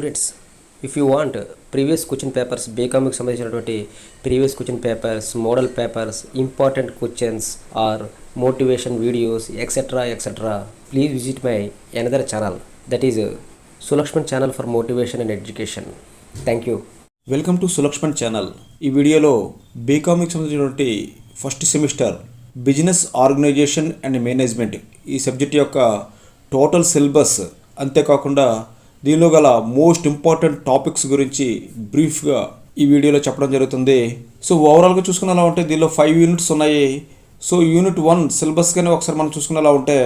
Students, if you want previous question papers బీకామ్కి సంబంధించినటువంటి previous question papers, model papers, important questions or motivation videos etcetera please visit my another channel, that is Sulakshman channel for motivation and education. Thank you. Welcome to Sulakshman channel. ఈ వీడియోలో బీకామ్కి సంబంధించినటువంటి first semester business organisation and management ఈ subject యొక్క total syllabus, అంతేకాకుండా దీనిలో గల most important topics గురించి బ్రీఫ్గా ఈ వీడియోలో చెప్పడం జరుగుతుంది. సో ఓవరాల్గా చూసుకునేలా ఉంటే దీనిలో 5 యూనిట్స్ ఉన్నాయి. సో యూనిట్ 1 సిలబస్ కానీ ఒకసారి మనం చూసుకునేలా ఉంటే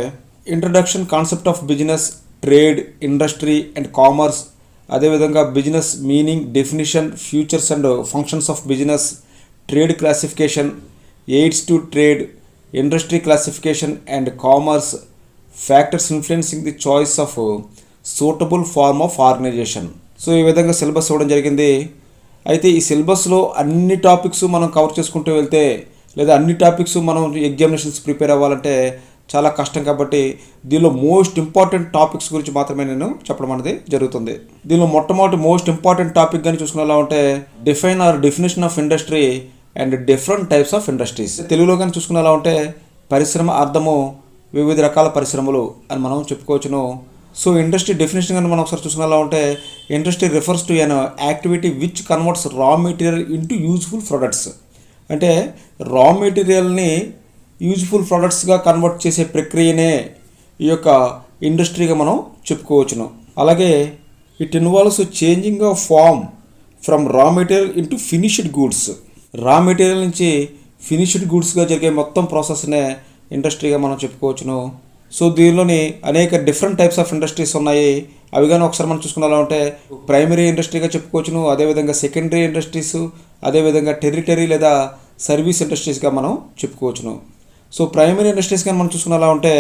introduction, concept of business, trade, industry and commerce, అదేవిధంగా business meaning, definition, futures and functions of business, trade classification, aids to trade, industry classification and commerce, factors influencing the choice of suitable form of organisation. So ఈ విధంగా syllabus ఇవ్వడం జరిగింది. అయితే ఈ సిలబస్లో అన్ని topics మనం కవర్ చేసుకుంటూ వెళ్తే, లేదా అన్ని టాపిక్స్ మనం ఎగ్జామినేషన్స్ ప్రిపేర్ అవ్వాలంటే చాలా కష్టం. కాబట్టి దీనిలో మోస్ట్ ఇంపార్టెంట్ టాపిక్స్ గురించి మాత్రమే నేను చెప్పడం అనేది జరుగుతుంది. దీనిలో మొట్టమొదటి మోస్ట్ ఇంపార్టెంట్ టాపిక్ కానీ చూసుకునేలా ఉంటే define or definition of industry and different types of industries. తెలుగులో కానీ చూసుకునేలా ఉంటే పరిశ్రమ అర్థము, వివిధ రకాల పరిశ్రమలు అని మనం చెప్పుకోవచ్చును. సో ఇండస్ట్రీ డెఫినేషన్ కానీ మనం ఒకసారి చూసుకునేలా ఉంటే industry refers to an activity which converts raw material into useful products. అంటే రా మెటీరియల్ని యూజ్ఫుల్ ప్రొడక్ట్స్గా కన్వర్ట్ చేసే ప్రక్రియనే ఈ యొక్క ఇండస్ట్రీగా మనం చెప్పుకోవచ్చును. అలాగే it involves changing of form from raw material into finished goods. Raw material నుంచి ఫినిష్డ్ గూడ్స్గా జరిగే మొత్తం ప్రాసెస్నే ఇండస్ట్రీగా మనం చెప్పుకోవచ్చును. సో దీనిలోని అనేక డిఫరెంట్ టైప్స్ ఆఫ్ ఇండస్ట్రీస్ ఉన్నాయి. అవి కానీ ఒకసారి మనం చూసుకునేలా ఉంటే ప్రైమరీ ఇండస్ట్రీగా చెప్పుకోవచ్చును, అదేవిధంగా సెకండరీ ఇండస్ట్రీస్, అదేవిధంగా టెరిటరీ లేదా సర్వీస్ ఇండస్ట్రీస్గా మనం చెప్పుకోవచ్చును. సో ప్రైమరీ ఇండస్ట్రీస్ కానీ మనం చూసుకునేలా ఉంటే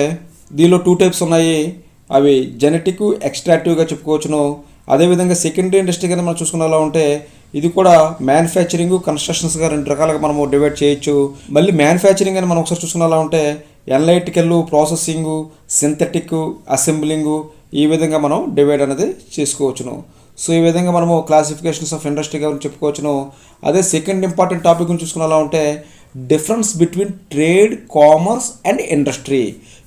దీనిలో 2 టైప్స్ ఉన్నాయి. అవి జెనెటిక్, ఎక్స్ట్రాక్టివ్గా చెప్పుకోవచ్చును. అదేవిధంగా సెకండరీ ఇండస్ట్రీ కానీ మనం చూసుకునేలా ఉంటే ఇది కూడా మ్యానుఫ్యాక్చరింగ్, కన్స్ట్రక్షన్స్గా 2 రకాలుగా మనము డివైడ్ చేయొచ్చు. మళ్ళీ మ్యానుఫ్యాక్చరింగ్ అని మనం ఒకసారి చూసుకునేలా ఉంటే ఎనలైటికల్, ప్రాసెసింగు, సింథటిక్, అసెంబ్లింగు, ఈ విధంగా మనం డివైడ్ అనేది చేసుకోవచ్చును. సో ఈ విధంగా మనము క్లాసిఫికేషన్స్ ఆఫ్ ఇండస్ట్రీ గురించి చెప్పుకోవచ్చును. అదే సెకండ్ ఇంపార్టెంట్ టాపిక్ గురించి చూసుకునేలా ఉంటే difference between trade, commerce and industry.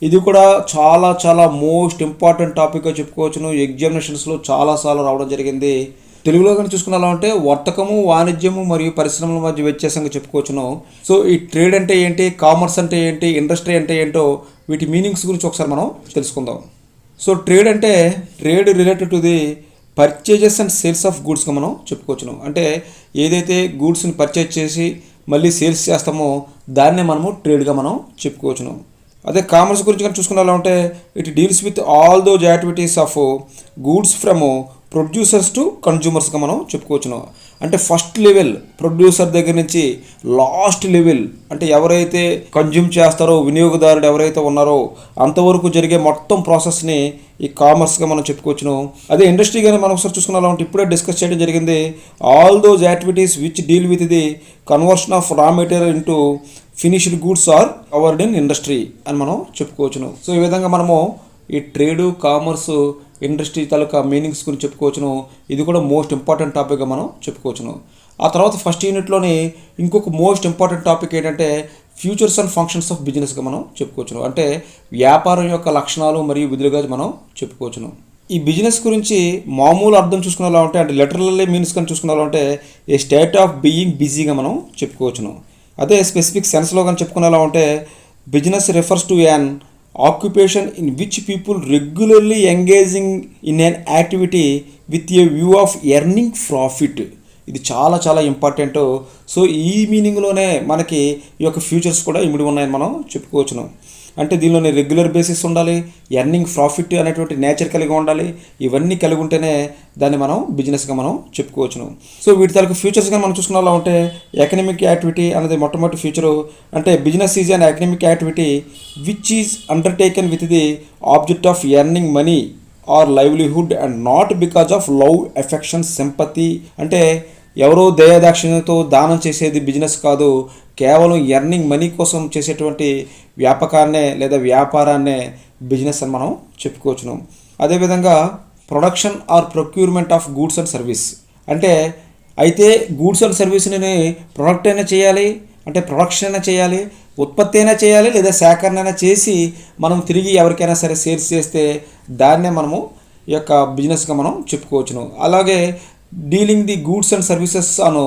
ఇది కూడా చాలా మోస్ట్ ఇంపార్టెంట్ టాపిక్గా చెప్పుకోవచ్చును. ఎగ్జామినేషన్స్లో చాలాసార్లు రావడం జరిగింది. తెలుగులో కానీ చూసుకునేలా ఉంటే వర్తకము, వాణిజ్యము మరియు పరిశ్రమల మధ్య వ్యత్యాసంగా చెప్పుకోవచ్చును. సో ఈ ట్రేడ్ అంటే ఏంటి, కామర్స్ అంటే ఏంటి, ఇండస్ట్రీ అంటే ఏంటో వీటి మీనింగ్స్ గురించి ఒకసారి మనం తెలుసుకుందాం. సో ట్రేడ్ అంటే trade related to the purchases and sales of గూడ్స్గా మనం చెప్పుకోవచ్చును. అంటే ఏదైతే గూడ్స్ని పర్చేజ్ చేసి మళ్ళీ సేల్స్ చేస్తామో దాన్నే మనము ట్రేడ్గా మనం చెప్పుకోవచ్చును. అదే కామర్స్ గురించి కానీ చూసుకునేలా ఉంటే it deals with all those activities of goods from producers to కన్జ్యూమర్స్గా మనం చెప్పుకోవచ్చును. అంటే ఫస్ట్ లెవెల్ ప్రొడ్యూసర్ దగ్గర నుంచి లాస్ట్ లెవెల్, అంటే ఎవరైతే కన్జ్యూమ్ చేస్తారో, వినియోగదారుడు ఎవరైతే ఉన్నారో అంతవరకు జరిగే మొత్తం ప్రాసెస్ని ఈ కామర్స్గా మనం చెప్పుకోవచ్చును. అదే ఇండస్ట్రీ కానీ మనం ఒకసారి చూసుకున్నా ఉంటే ఇప్పుడే డిస్కస్ చేయడం జరిగింది. All those activities which deal with the conversion of raw material into finished goods are covered in industry అని మనం చెప్పుకోవచ్చును. సో ఈ విధంగా మనము ఈ ట్రేడు, కామర్సు, ఇండస్ట్రీ తాలూకా మీనింగ్స్ గురించి చెప్పుకోవచ్చును. ఇది కూడా మోస్ట్ ఇంపార్టెంట్ టాపిక్గా మనం చెప్పుకోవచ్చును. ఆ తర్వాత ఫస్ట్ యూనిట్లోని ఇంకొక మోస్ట్ ఇంపార్టెంట్ టాపిక్ ఏంటంటే ఫ్యూచర్స్ అండ్ ఫంక్షన్స్ ఆఫ్ బిజినెస్గా మనం చెప్పుకోవచ్చును. అంటే వ్యాపారం యొక్క లక్షణాలు మరియు విధులుగా మనం చెప్పుకోవచ్చును. ఈ బిజినెస్ గురించి మామూలు అర్థం చూసుకునేలా ఉంటే, అంటే లిటరల్లీ మీన్స్ కానీ చూసుకునేలా ఉంటే ఏ స్టేట్ ఆఫ్ బీయింగ్ బిజీగా మనం చెప్పుకోవచ్చును. అదే స్పెసిఫిక్ సెన్స్లో కానీ చెప్పుకునేలా ఉంటే business refers to an occupation in which people regularly engaging in an activity with a view of earning profit. ఇది చాలా ఇంపార్టెంట్. సో ఈ మీనింగ్లోనే మనకి ఈ యొక్క ఫ్యూచర్స్ కూడా ఇమిడి ఉన్నాయని మనం చెప్పుకోవచ్చును. అంటే దీనిలోని రెగ్యులర్ బేసిస్ ఉండాలి, ఎర్నింగ్ ప్రాఫిట్ అనేటువంటి నేచర్ కలిగి ఉండాలి. ఇవన్నీ కలిగి ఉంటేనే దాన్ని మనం బిజినెస్గా మనం చెప్పుకోవచ్చును. సో వీటి తాలూకు ఫ్యూచర్స్గా మనం చూసుకునేలా ఉంటే ఎకనమిక్ యాక్టివిటీ అనేది మొట్టమొదటి ఫ్యూచరు. అంటే business is an economic activity which is undertaken with the object of earning money are livelihood and not because of love, affection, sympathy. అంటే ఎవరో దయాదాక్షిణ్యంతో దానం చేసేది బిజినెస్ కాదు, కేవలం ఎర్నింగ్ మనీ కోసం చేసేటువంటి వ్యాపకాన్నే లేదా వ్యాపారాన్నే బిజినెస్ అని మనం చెప్పుకోవచ్చును. అదేవిధంగా production or procurement of goods and service. అంటే అయితే గూడ్స్ అండ్ సర్వీస్ని ప్రొడక్ట్ అయినా చేయాలి, అంటే ప్రొడక్షన్ అయినా చేయాలి, ఉత్పత్తి అయినా చేయాలి, లేదా సేకరణ అయినా చేసి మనం తిరిగి ఎవరికైనా సరే సేల్స్ చేస్తే దాన్నే మనము ఈ యొక్క బిజినెస్గా మనం చెప్పుకోవచ్చును. అలాగే dealing the goods and services on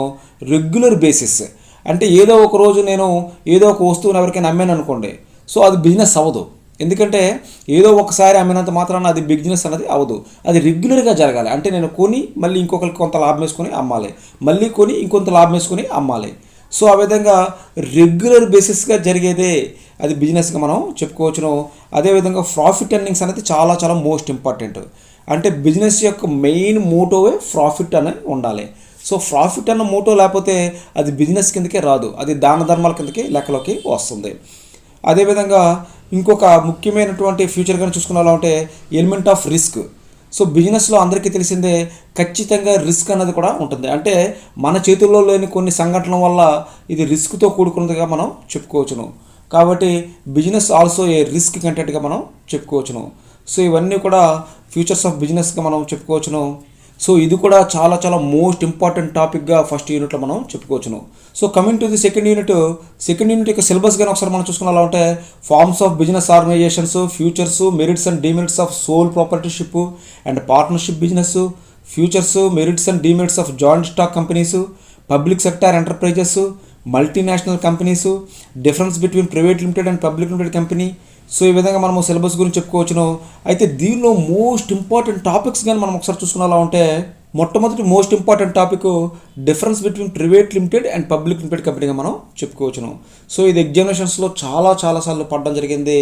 regular basis. అంటే ఏదో ఒక రోజు నేను ఏదో ఒక వస్తువుని ఎవరికైనా అమ్మాను అనుకోండి, సో అది బిజినెస్ అవ్వదు. ఎందుకంటే ఏదో ఒకసారి అమ్మినంత మాత్రాన అది బిజినెస్ అనేది అవ్వదు. అది రెగ్యులర్గా జరగాలి. అంటే నేను కొని మళ్ళీ ఇంకొకరికి కొంత లాభం వేసుకొని అమ్మాలి, మళ్ళీ కొని ఇంకొంత లాభం వేసుకొని అమ్మాలి. సో ఆ విధంగా రెగ్యులర్ బేసిస్గా జరిగేదే అది బిజినెస్గా మనం చెప్పుకోవచ్చును. అదేవిధంగా ప్రాఫిట్ ఎర్నింగ్స్ అనేది చాలా చాలా మోస్ట్ ఇంపార్టెంట్. అంటే బిజినెస్ యొక్క మెయిన్ మోటోవే ప్రాఫిట్ అనేది ఉండాలి. సో ప్రాఫిట్ అన్న మోటో లేకపోతే అది బిజినెస్ కిందకే రాదు, అది దాన ధర్మాల కిందకి లెక్కలోకి వస్తుంది. అదేవిధంగా ఇంకొక ముఖ్యమైనటువంటి ఫ్యూచర్ కానీ చూసుకున్నామంటే ఎలిమెంట్ ఆఫ్ రిస్క్. సో బిజినెస్లో అందరికీ తెలిసిందే ఖచ్చితంగా రిస్క్ అన్నది కూడా ఉంటుంది. అంటే మన చేతుల్లో లేని కొన్ని సంఘటనల వల్ల ఇది రిస్క్తో కూడుకున్నదిగా మనం చెప్పుకోవచ్చును. కాబట్టి బిజినెస్ ఆల్సో ఏ రిస్క్ కంటెంట్గా మనం చెప్పుకోవచ్చును. సో ఇవన్నీ కూడా ఫ్యూచర్స్ ఆఫ్ బిజినెస్గా మనం చెప్పుకోవచ్చును. సో ఇది కూడా చాలా చాలా మోస్ట్ ఇంపార్టెంట్ టాపిక్గా ఫస్ట్ యూనిట్లో మనం చెప్పుకోవచ్చును. So coming to the second unit యొక్క సిలబస్ కానీ ఒకసారి మనం చూసుకున్నా ఉంటే forms of business organisations, futures, merits and demerits of sole proprietorship and partnership business, futures, merits and demerits of joint stock companies, public sector enterprises, multinational companies, difference between private limited and public limited company. So ఈ విధంగా మనము syllabus గురించి చెప్పుకోవచ్చును. అయితే దీనిలో most important topics కానీ మనం ఒకసారి చూసుకున్నా ఉంటే మొట్టమొదటి most important topic difference between private limited and public limited కంపెనీగా మనం చెప్పుకోవచ్చును. సో ఇది ఎగ్జామినేషన్స్లో చాలా సార్లు పడడం జరిగింది.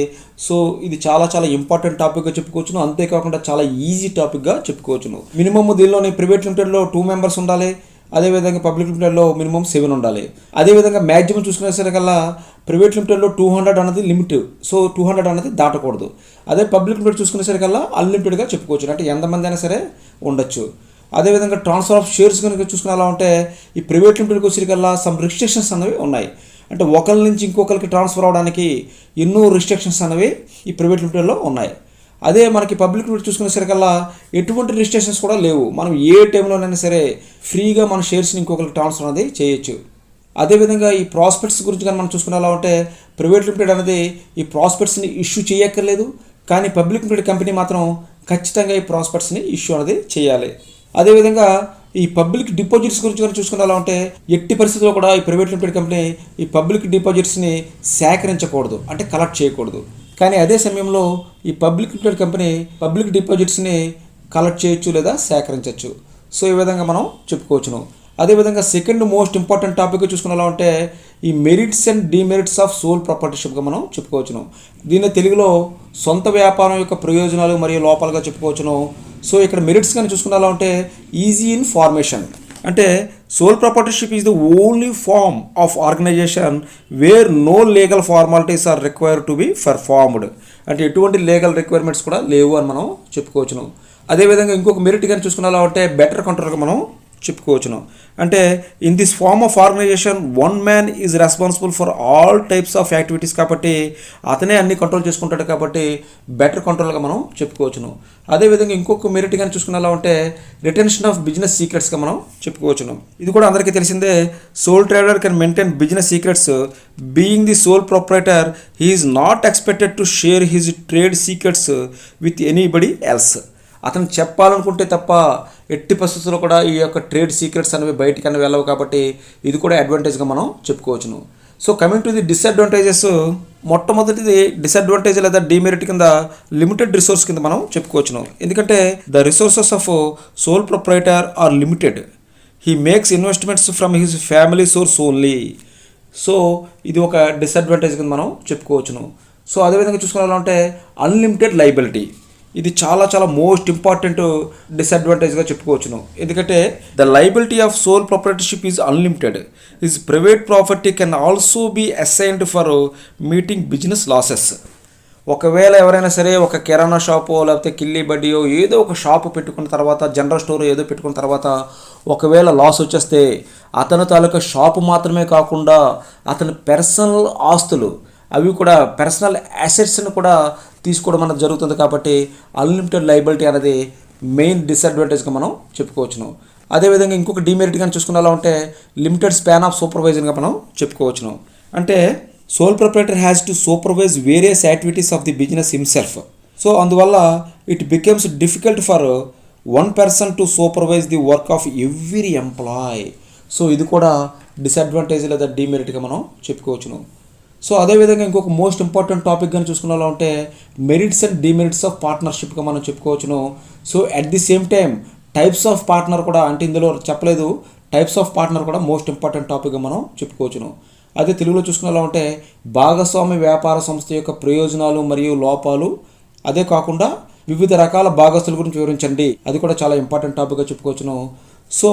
సో ఇది చాలా ఇంపార్టెంట్ టాపిక్గా చెప్పుకోవచ్చును. అంతేకాకుండా చాలా ఈజీ టాపిక్గా చెప్పుకోవచ్చును. మినిమమ్ దీనిలోని ప్రైవేట్ లిమిటెడ్లో 2 మెంబర్స్ ఉండాలి, అదేవిధంగా పబ్లిక్ లిమిటెడ్లో మినిమం 7 ఉండాలి. అదేవిధంగా మ్యాక్సిమం చూసుకునేసరికల్లా ప్రైవేట్ లిమిటెడ్లో 200 అన్నది లిమిట్, సో 200 అన్నది దాటకూడదు. అదే పబ్లిక్ లిమిటెడ్ చూసుకునేసరికల్లా అన్లిమిటెడ్గా చెప్పుకోవచ్చు, అంటే ఎంతమంది అయినా సరే ఉండొచ్చు. అదేవిధంగా ట్రాన్స్ఫర్ ఆఫ్ షేర్స్ కనుక చూసుకునేలా ఉంటే ఈ ప్రైవేట్ లిమిటెడ్కి వచ్చేసరికల్లా సమ్ రిస్ట్రిక్షన్స్ అనేవి ఉన్నాయి. అంటే ఒకరి నుంచి ఇంకొకరికి ట్రాన్స్ఫర్ అవడానికి ఎన్నో రిస్ట్రిక్షన్స్ అనేవి ఈ ప్రైవేట్ లిమిటెడ్లో ఉన్నాయి. అదే మనకి పబ్లిక్ లిమిటెడ్ చూసుకునేసరికల్లా ఎటువంటి రిస్ట్రిక్షన్స్ కూడా లేవు. మనం ఏ టైంలోనైనా సరే ఫ్రీగా మన షేర్స్ని ఇంకొకరికి ట్రాన్స్ఫర్ అనేది చేయొచ్చు. అదేవిధంగా ఈ ప్రాస్పెక్ట్స్ గురించి కానీ మనం చూసుకునేలా ఉంటే ప్రైవేట్ లిమిటెడ్ అనేది ఈ ప్రాస్పెక్ట్స్ని ఇష్యూ చేయక్కర్లేదు, కానీ పబ్లిక్ లిమిటెడ్ కంపెనీ మాత్రం ఖచ్చితంగా ఈ ప్రాస్పెక్ట్స్ని ఇష్యూ అనేది చేయాలి. అదేవిధంగా ఈ పబ్లిక్ డిపాజిట్స్ గురించి కానీ చూసుకునేలా ఉంటే ఎట్టి పరిస్థితుల్లో కూడా ఈ ప్రైవేట్ లిమిటెడ్ కంపెనీ ఈ పబ్లిక్ డిపాజిట్స్ని సేకరించకూడదు, అంటే కలెక్ట్ చేయకూడదు. కానీ అదే సమయంలో ఈ పబ్లిక్ లిమిటెడ్ కంపెనీ పబ్లిక్ డిపాజిట్స్ని కలెక్ట్ చేయొచ్చు లేదా సేకరించవచ్చు. సో ఈ విధంగా మనం చెప్పుకోవచ్చును. అదేవిధంగా సెకండ్ మోస్ట్ ఇంపార్టెంట్ టాపిక్ చూసుకునేలా ఉంటే ఈ merits and demerits of sole ప్రాపర్టీషిప్గా మనం చెప్పుకోవచ్చును. దీన్ని తెలుగులో సొంత వ్యాపారం యొక్క ప్రయోజనాలు మరియు లోపాలుగా చెప్పుకోవచ్చును. సో ఇక్కడ మెరిట్స్ కానీ చూసుకునేలా ఉంటే ఈజీ ఇన్ ఫార్మేషన్. అంటే sole proprietorship is the only form of organisation where no legal formalities are required to be performed. అంటే ఎటువంటి లీగల్ రిక్వైర్మెంట్స్ కూడా లేవు అని మనం చెప్పుకోవచ్చును. అదేవిధంగా ఇంకొక మెరిట్ కానీ చూసుకునేలా ఉంటే బెటర్ కంట్రోల్గా మనం చెప్పుకోవచ్చును. అంటే in this form of organisation 1 man is responsible for all types of activities. కాబట్టి అతనే అన్ని కంట్రోల్ చేసుకుంటాడు, కాబట్టి బెటర్ కంట్రోల్గా మనం చెప్పుకోవచ్చును. అదేవిధంగా ఇంకొక మెరిట్ కానీ చూసుకునేలా ఉంటే రిటెన్షన్ ఆఫ్ బిజినెస్ సీక్రెట్స్గా మనం చెప్పుకోవచ్చును. ఇది కూడా అందరికీ తెలిసిందే. Sole trader can maintain business secrets. Being the sole proprietor he is not expected to share his trade secrets with anybody else. అతను చెప్పాలనుకుంటే తప్ప ఎట్టి పరిస్థితుల్లో కూడా ఈ యొక్క ట్రేడ్ సీక్రెట్స్ అనేవి బయటికి అనేవి వెళ్ళవు, కాబట్టి ఇది కూడా అడ్వాంటేజ్గా మనం చెప్పుకోవచ్చును. So coming to the disadvantages, మొట్టమొదటిది డిసడ్వాంటేజ్ లేదా డిమెరిట్ కింద లిమిటెడ్ రిసోర్స్ కింద మనం చెప్పుకోవచ్చును. ఎందుకంటే the resources of sole proprietor are limited. He makes investments from his family source only. So ఇది ఒక డిసడ్వాంటేజ్ కింద మనం చెప్పుకోవచ్చును. సో అదేవిధంగా చూసుకోవాలంటే అన్లిమిటెడ్ లైబిలిటీ, ఇది చాలా మోస్ట్ ఇంపార్టెంట్ డిసడ్వాంటేజ్గా చెప్పుకోవచ్చును. ఎందుకంటే the liability of sole proprietorship is unlimited. His private property can also be assigned for meeting business losses. ఒకవేళ ఎవరైనా సరే ఒక కిరాణా షాపో లేకపోతే కిల్లీ బడ్డీయో ఏదో ఒక షాపు పెట్టుకున్న తర్వాత, జనరల్ స్టోర్ ఏదో పెట్టుకున్న తర్వాత ఒకవేళ లాస్ వచ్చేస్తే అతని తాలూకా షాపు మాత్రమే కాకుండా అతని పర్సనల్ ఆస్తులు, అవి కూడా పర్సనల్ అసెట్స్ని కూడా తీసుకోవడం అనేది జరుగుతుంది. కాబట్టి అన్లిమిటెడ్ లైబిలిటీ అనేది మెయిన్ డిసడ్వాంటేజ్గా మనం చెప్పుకోవచ్చును. అదేవిధంగా ఇంకొక డిమెరిట్ కానీ చూసుకునేలా ఉంటే లిమిటెడ్ స్పాన్ ఆఫ్ సూపర్వైజన్గా మనం చెప్పుకోవచ్చును. అంటే sole proprietor has to supervise various activities of the business himself. So అందువల్ల it becomes difficult for one person to supervise the work of every employee. So ఇది కూడా డిసడ్వాంటేజ్ లేదా డిమెరిట్గా మనం చెప్పుకోవచ్చును. సో అదేవిధంగా ఇంకొక మోస్ట్ ఇంపార్టెంట్ టాపిక్ కానీ చూసుకునేలా ఉంటే మెరిట్స్ అండ్ డిమెరిట్స్ ఆఫ్ పార్ట్నర్షిప్గా మనం చెప్పుకోవచ్చును. So at the same time types of partner కూడా, అంటే ఇందులో చెప్పలేదు, టైప్స్ ఆఫ్ పార్ట్నర్ కూడా మోస్ట్ ఇంపార్టెంట్ టాపిక్గా మనం చెప్పుకోవచ్చును. అదే తెలుగులో చూసుకునేలా ఉంటే భాగస్వామి వ్యాపార సంస్థ యొక్క ప్రయోజనాలు మరియు లోపాలు, అదే కాకుండా వివిధ రకాల భాగస్తుల గురించి వివరించండి, అది కూడా చాలా ఇంపార్టెంట్ టాపిక్గా చెప్పుకోవచ్చును. సో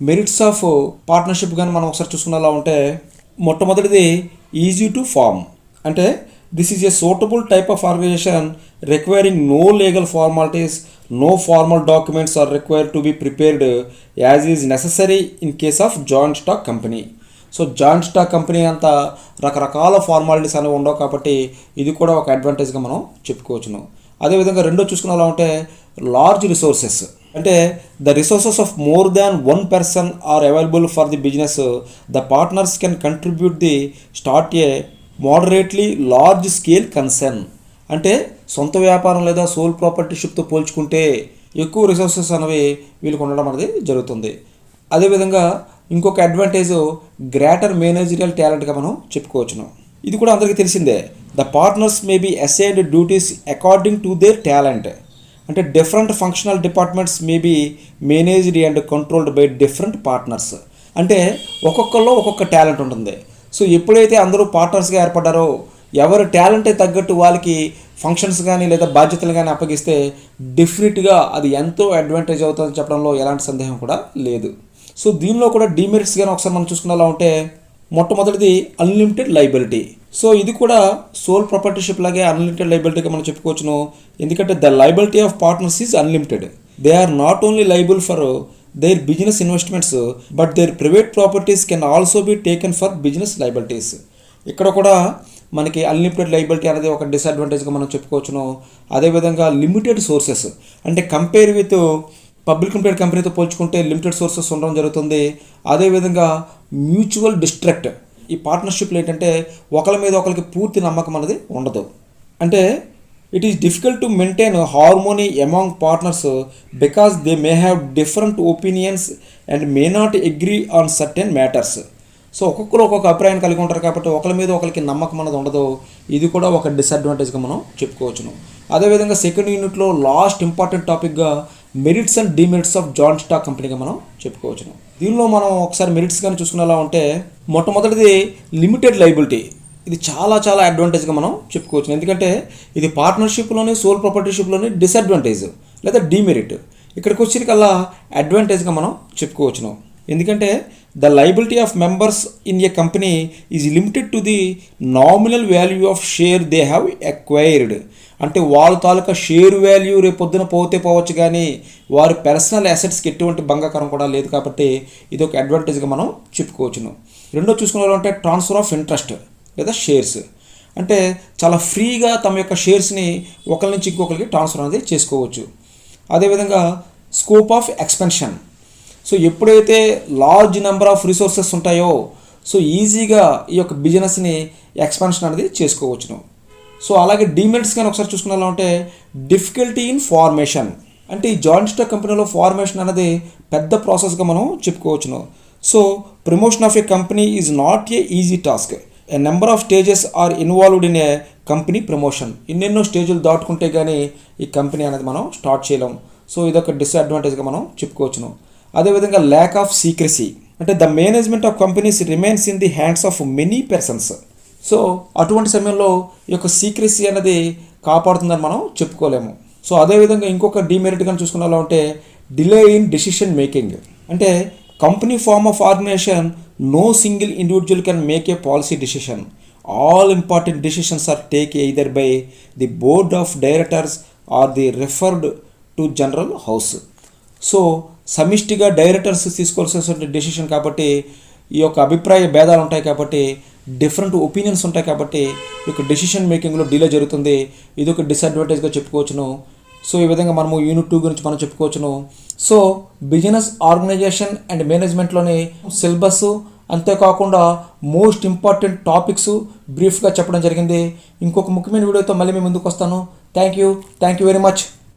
మెరిట్స్ ఆఫ్ పార్ట్నర్షిప్ కానీ మనం ఒకసారి చూసుకునేలా ఉంటే మొట్టమొదటిది ఈజీ టు ఫార్మ్. అంటే this is a suitable type of organisation requiring no legal formalities, no formal documents are required to be prepared as is necessary in case of joint stock company. So joint stock company అంత రకరకాల formalities అనేవి ఉండవు కాబట్టి ఇది కూడా ఒక అడ్వాంటేజ్గా మనం చెప్పుకోవచ్చును. అదేవిధంగా రెండో చూసుకునేలా ఉంటే లార్జ్ రిసోర్సెస్. అంటే the resources of more than one person are available for the business. The partners can contribute the start A moderately large scale concern. అంటే సొంత వ్యాపారం లేదా సోల్ ప్రాపర్టీషిప్తో పోల్చుకుంటే ఎక్కువ రిసోర్సెస్ అనేవి వీళ్ళకి ఉండడం అనేది జరుగుతుంది. అదేవిధంగా ఇంకొక అడ్వాంటేజ్ గ్రేటర్ మేనేజరియల్ టాలెంట్గా మనం చెప్పుకోవచ్చును. ఇది కూడా అందరికీ తెలిసిందే. The partners may be assigned duties according to their talent. అంటే different functional departments may be managed and controlled by different partners. అంటే ఒక్కొక్కరిలో ఒక్కొక్క టాలెంట్ ఉంటుంది. సో ఎప్పుడైతే అందరూ పార్ట్నర్స్గా ఏర్పడ్డారో ఎవరి టాలెంటే తగ్గట్టు వాళ్ళకి ఫంక్షన్స్ కానీ లేదా బాధ్యతలు కానీ అప్పగిస్తే డెఫినెట్గా అది ఎంతో అడ్వాంటేజ్ అవుతుందని చెప్పడంలో ఎలాంటి సందేహం కూడా లేదు. సో దీనిలో కూడా డిమెరిట్స్ కానీ ఒకసారి మనం చూసుకునేలా ఉంటే మొట్టమొదటిది అన్లిమిటెడ్ లైబిలిటీ. సో ఇది కూడా సోల్ ప్రాపర్టీషిప్ లాగే అన్లిమిటెడ్ లైబిలిటీగా మనం చెప్పుకోవచ్చును. ఎందుకంటే the liability of partners is unlimited. They are not only liable for their business investments but their private properties can also be taken for business liabilities. ఇక్కడ కూడా మనకి unlimited liability అనేది ఒక డిసడ్వాంటేజ్గా మనం చెప్పుకోవచ్చును. అదేవిధంగా లిమిటెడ్ సోర్సెస్. అంటే కంపేర్ విత్ పబ్లిక్ లిమిటెడ్ కంపెనీతో పోల్చుకుంటే లిమిటెడ్ సోర్సెస్ ఉండడం జరుగుతుంది. అదేవిధంగా మ్యూచువల్ డిస్ట్రాక్ట్. ఈ పార్ట్నర్షిప్లో ఏంటంటే ఒకరి మీద ఒకరికి పూర్తి నమ్మకం అనేది ఉండదు. అంటే it is difficult to maintain harmony among partners because they may have different opinions and may not agree on certain matters. So ఒక్కొక్కరు ఒక్కొక్క అభిప్రాయం కలిగి ఉంటారు కాబట్టి ఒకరి మీద ఒకరికి నమ్మకం అనేది ఉండదు. ఇది కూడా ఒక డిసడ్వాంటేజ్గా మనం చెప్పుకోవచ్చును. అదేవిధంగా సెకండ్ యూనిట్లో లాస్ట్ ఇంపార్టెంట్ టాపిక్గా merits and demerits of joint stock కంపెనీగా మనం చెప్పుకోవచ్చును. దీనిలో మనం ఒకసారి మెరిట్స్ కానీ చూసుకునేలా ఉంటే మొట్టమొదటిది లిమిటెడ్ లైబిలిటీ. ఇది చాలా చాలా అడ్వాంటేజ్గా మనం చెప్పుకోవచ్చు. ఎందుకంటే ఇది పార్ట్నర్షిప్లోని సోల్ ప్రాపర్టీషిప్లోని డిసడ్వాంటేజ్ లేదా డిమెరిట్. ఇక్కడికి వచ్చేకల్లా అడ్వాంటేజ్గా మనం చెప్పుకోవచ్చును. ఎందుకంటే the liability of members in a company is limited to the nominal value of share they have acquired. అంటే వాళ్ళ తాలూకా షేర్ వాల్యూ రేపు పొద్దున పోవచ్చు కానీ వారి పర్సనల్ అసెట్స్కి ఎటువంటి భంగకరం కూడా లేదు కాబట్టి ఇది ఒక అడ్వాంటేజ్గా మనం చెప్పుకోవచ్చును. రెండో చూసుకున్నారంటే ట్రాన్స్ఫర్ ఆఫ్ ఇంట్రెస్ట్ లేదా షేర్స్. అంటే చాలా ఫ్రీగా తమ యొక్క షేర్స్ని ఒకరి నుంచి ఇంకొకరికి ట్రాన్స్ఫర్ అనేది చేసుకోవచ్చు. అదేవిధంగా స్కోప్ ఆఫ్ ఎక్స్పెన్షన్. సో ఎప్పుడైతే లార్జ్ నెంబర్ ఆఫ్ రిసోర్సెస్ ఉంటాయో సో ఈజీగా ఈ యొక్క బిజినెస్ని ఎక్స్పాన్షన్ అనేది చేసుకోవచ్చును. సో అలాగే డిమెరిట్స్ కానీ ఒకసారి చూసుకునేలా ఉంటే డిఫికల్టీ ఇన్ ఫార్మేషన్. అంటే ఈ జాయింట్ స్టాక్ కంపెనీలో ఫార్మేషన్ అనేది పెద్ద ప్రాసెస్గా మనం చెప్పుకోవచ్చును. So promotion of a company is not a easy task. A number of stages are involved in a company promotion. ఎన్నెన్నో స్టేజ్లు దాటుకుంటే కానీ ఈ కంపెనీ అనేది మనం స్టార్ట్ చేయలేం. సో ఇదొక డిసడ్వాంటేజ్గా మనం చెప్పుకోవచ్చును. అదేవిధంగా ల్యాక్ ఆఫ్ సీక్రసీ. అంటే the management of companies remains in the hands of many persons. So అటువంటి సమయంలో ఈ యొక్క సీక్రసీ అనేది కాపాడుతుందని మనం చెప్పుకోలేము. సో అదేవిధంగా ఇంకొక డిమెరిట్ కానీ చూసుకునేలా ఉంటే డిలే ఇన్ డెసిషన్ మేకింగ్. అంటే company form of organisation no single individual can make a policy decision. All important decisions are take either by the board of directors or the referred to general house. So సమిష్టిగా directors తీసుకోవాల్సిన decision కాబట్టి ఈ యొక్క అభిప్రాయ భేదాలు ఉంటాయి కాబట్టి different opinions ఉంటాయి కాబట్టి ఈ యొక్క డెసిషన్ మేకింగ్లో డిలే జరుగుతుంది. ఇది ఒక డిసడ్వాంటేజ్గా చెప్పుకోవచ్చును. సో ఈ విధంగా మనము యూనిట్ 2 గురించి మనం చెప్పుకోవచ్చును. సో బిజినెస్ ఆర్గనైజేషన్ అండ్ మేనేజ్మెంట్లోని సిలబస్ అంతేకాకుండా మోస్ట్ ఇంపార్టెంట్ టాపిక్స్ బ్రీఫ్గా చెప్పడం జరిగింది. ఇంకొక ముఖ్యమైన వీడియోతో మళ్ళీ మీ ముందుకు వస్తాను. Thank you very much.